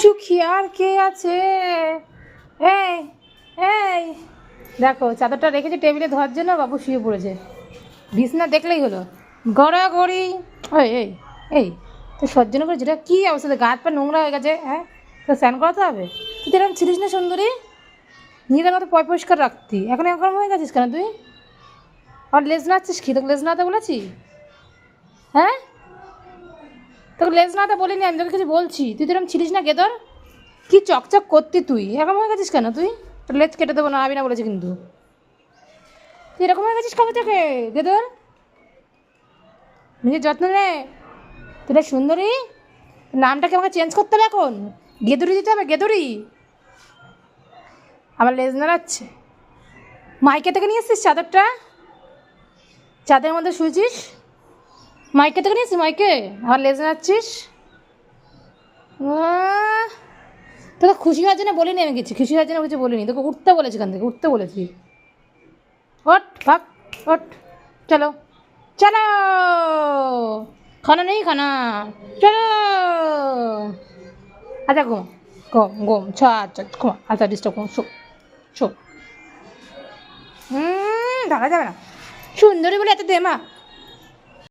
সুখী আর কে আছে? এই এই দেখো, চাদরটা রেখেছে টেবিলে ধোয়ার জন্য, বাবু শুয়ে পড়েছে। বিছনা দেখলেই হলো গড়াগড়ি। ওই এই এই তো সহ্য না করে, যেটা কী অবস্থা, গা হাত পা নোংরা হয়ে গেছে। হ্যাঁ, তো স্নান করাতে হবে। তুই তো এরকম ছিলিস না সুন্দরী, নিজেদের মতো পরিষ্কার রাখতি, এখন এখন হয়ে গেছিস কেন তুই? আর লেজ নাড়ছিস কি? তোকে লেজ নাড়াতে বলেছি? হ্যাঁ, তোকে লেজ নাড়াতে বলিনি, আমি তোকে কিছু বলছি। তুই তো এরকম ছিলিস না, গেদর কি চকচক করতি তুই, এরকম হয়ে গেছিস কেন তুই? তোর লেজ কেটে দেবো, নাড়াবি না বলেছে কিন্তু। তুই এরকম হয়ে গেছিস কবে থেকে গেদর? নিজের যত্ন নে। তুই সুন্দরী, নামটাকে আমাকে চেঞ্জ করতে হবে এখন, গেদুরি দিতে হবে, গেদুরি। আমার লেজ নাড়াচ্ছে। মাইকে থেকে নিয়ে এসছিস চাদরটা? চাঁদের মধ্যে শুয়েছিস? মাইকে থেকে নিয়ে এসছিস? মাইকে আমার লেজ নাড়াচ্ছিস? তোকে খুশি হওয়ার জন্য বলিনি, আমি কিছু খুশি হওয়ার জন্য কিছু বলিনি তোকে। উঠতে বলেছি, এখান থেকে উঠতে বলেছি। ওঠ ভাগ, ওঠ, চলো চলো, খানা নেই খানা, চলো। আচ্ছা ঘুম, ঘুম ঘুম, আচ্ছা ঘুমা, আচ্ছা ডিস্টার্ব ঘুম, শো শো। ঢাকা যাবে না, সুন্দরী বলে এত দেমা।